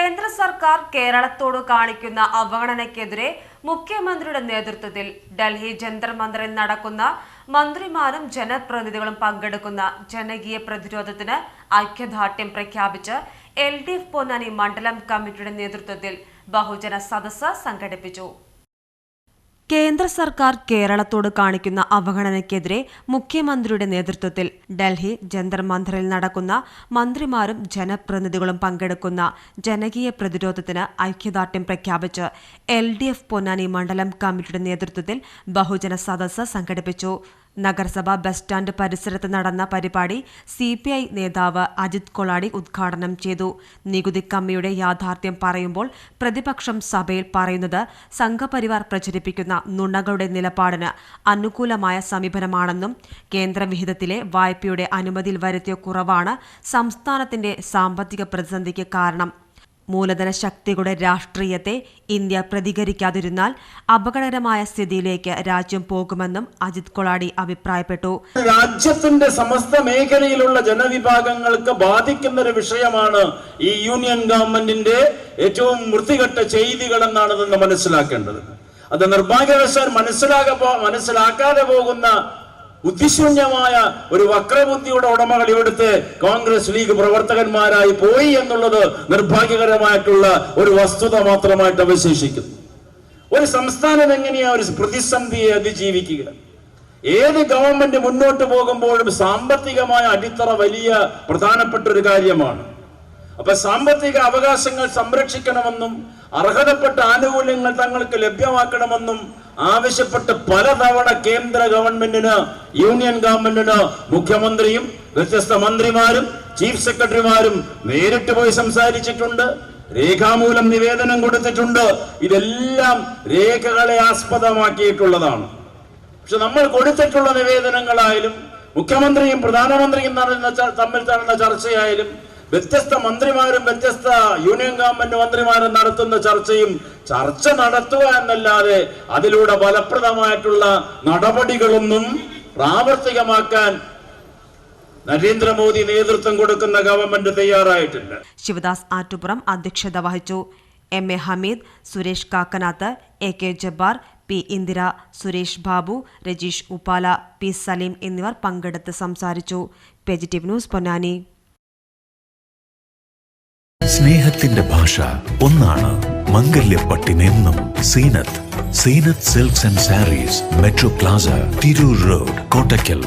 കേന്ദ്ര സർക്കാർ കേരളത്തോട് കാണിക്കുന്ന അവഗണനയ്ക്കെതിരെ മുഖ്യമന്ത്രിയുടെ നേതൃത്വത്തിൽ ഡൽഹി ജന്തർ മന്ദിറിൽ നടക്കുന്ന മന്ത്രിമാരും ജനപ്രതിനിധികളും പങ്കെടുക്കുന്ന ജനകീയ പ്രതിരോധത്തിന് ഐക്യദാർഢ്യം പ്രഖ്യാപിച്ച് LDF പൊന്നാനി മണ്ഡലം കമ്മിറ്റിയുടെ നേതൃത്വത്തിൽ ബഹുജന സദസ്സ് സംഘടിപ്പിച്ചു. കേന്ദ്ര സർക്കാർ കേരളത്തോട് കാണിക്കുന്ന അവഗണനയ്ക്കെതിരെ മുഖ്യമന്ത്രിയുടെ നേതൃത്വത്തിൽ ഡൽഹി ജന്തർ മന്ദിറിൽ നടക്കുന്ന മന്ത്രിമാരും ജനപ്രതിനിധികളും പങ്കെടുക്കുന്ന ജനകീയ പ്രതിരോധത്തിന് ഐക്യദാർഢ്യം പ്രഖ്യാപിച്ച് LDF പൊന്നാനി മണ്ഡലം കമ്മിറ്റിയുടെ നേതൃത്വത്തിൽ ബഹുജന സദസ്സ് സംഘടിപ്പിച്ചു. നഗരസഭ ബസ് സ്റ്റാൻഡ് പരിസരത്ത് നടന്ന പരിപാടി CPI നേതാവ് അജിത് കൊളാടി ഉദ്ഘാടനം ചെയ്തു. നികുതി കമ്മിയുടെ യാഥാർത്ഥ്യം പറയുമ്പോൾ പ്രതിപക്ഷം സഭയിൽ പറയുന്നത് സംഘപരിവാർ പ്രചരിപ്പിക്കുന്ന നുണകളുടെ നിലപാടിന് അനുകൂലമായ സമീപനമാണെന്നും കേന്ദ്രവിഹിതത്തിലെ വായ്പയുടെ അനുമതിയിൽ വരുത്തിയ കുറവാണ് സംസ്ഥാനത്തിന്റെ സാമ്പത്തിക പ്രതിസന്ധിക്ക് കാരണം. മൂലധന ശക്തികളുടെ രാഷ്ട്രീയത്തെ ഇന്ത്യ പ്രതികരിക്കാതിരുന്നാൽ അപകടകരമായ സ്ഥിതിയിലേക്ക് രാജ്യം പോകുമെന്നും അജിത് കൊളാടി അഭിപ്രായപ്പെട്ടു. രാജ്യത്തിന്റെ സമസ്ത മേഖലയിലുള്ള ജനവിഭാഗങ്ങൾക്ക് ബാധിക്കുന്ന ഒരു വിഷയമാണ് ഈ യൂണിയൻ ഗവൺമെന്റിന്റെ ഏറ്റവും വൃത്തികെട്ട ചെയ്തികളെന്നാണ് ഇതെന്ന് മനസ്സിലാക്കേണ്ടത്. അത് നിർഭാഗ്യവശാൽ മനസ്സിലാക്കാതെ പോകുന്ന ബുദ്ധിശൂന്യമായ ഒരു വക്രബുദ്ധിയുടെ ഉടമകൾ ഇവിടുത്തെ കോൺഗ്രസ് ലീഗ് പ്രവർത്തകന്മാരായി പോയി എന്നുള്ളത് നിർഭാഗ്യകരമായിട്ടുള്ള ഒരു വസ്തുത മാത്രമായിട്ട് അവശേഷിക്കുന്നു. ഒരു സംസ്ഥാനം എങ്ങനെയാ ഒരു പ്രതിസന്ധിയെ അതിജീവിക്കുക? ഏത് ഗവൺമെന്റ് മുന്നോട്ട് പോകുമ്പോഴും സാമ്പത്തികമായ അടിത്തറ വലിയ പ്രധാനപ്പെട്ട ഒരു കാര്യമാണ്. അപ്പൊ സാമ്പത്തിക അവകാശങ്ങൾ സംരക്ഷിക്കണമെന്നും അർഹതപ്പെട്ട ആനുകൂല്യങ്ങൾ തങ്ങൾക്ക് ലഭ്യമാക്കണമെന്നും ആവശ്യപ്പെട്ട് പലതവണ കേന്ദ്ര ഗവൺമെന്റിന്, യൂണിയൻ ഗവൺമെന്റിന് മുഖ്യമന്ത്രിയും വ്യത്യസ്ത മന്ത്രിമാരും ചീഫ് സെക്രട്ടറിമാരും നേരിട്ട് പോയി സംസാരിച്ചിട്ടുണ്ട്. രേഖാമൂലം നിവേദനം കൊടുത്തിട്ടുണ്ട്. ഇതെല്ലാം രേഖകളെ ആസ്പദമാക്കിയിട്ടുള്ളതാണ്. പക്ഷെ നമ്മൾ കൊടുത്തിട്ടുള്ള നിവേദനങ്ങളായാലും മുഖ്യമന്ത്രിയും പ്രധാനമന്ത്രിയും തമ്മിൽ നടന്ന ചർച്ചയായാലും വ്യത്യസ്ത മന്ത്രിമാരും വ്യത്യസ്ത യൂണിയൻ ഗവൺമെന്റ് മന്ത്രിമാരും നടത്തുന്ന ചർച്ച നടത്തുക എന്നല്ലാതെ അതിലൂടെ ഫലപ്രദമായിട്ടുള്ള നടപടികളൊന്നും പ്രാവർത്തികമാക്കാൻ നരേന്ദ്രമോദി നേതൃത്വം കൊടുക്കുന്ന ഗവൺമെന്റ് തയ്യാറായിട്ടില്ല. ശിവദാസ് ആറ്റുപുറം അധ്യക്ഷത വഹിച്ചു. MA Hameed, Suresh Kakkanath, AK Jabbar, P Indira, Suresh Babu, Rajeesh Uppala, P Saleem എന്നിവർ പങ്കെടുത്ത് സംസാരിച്ചു. PGTV news Ponnani. സ്നേഹത്തിന്റെ ഭാഷ ഒന്നാണ്. മംഗല്യപ്പട്ടിനെന്നും Seenath silks and sarees, metro plaza, Tirur road, Kottakkal.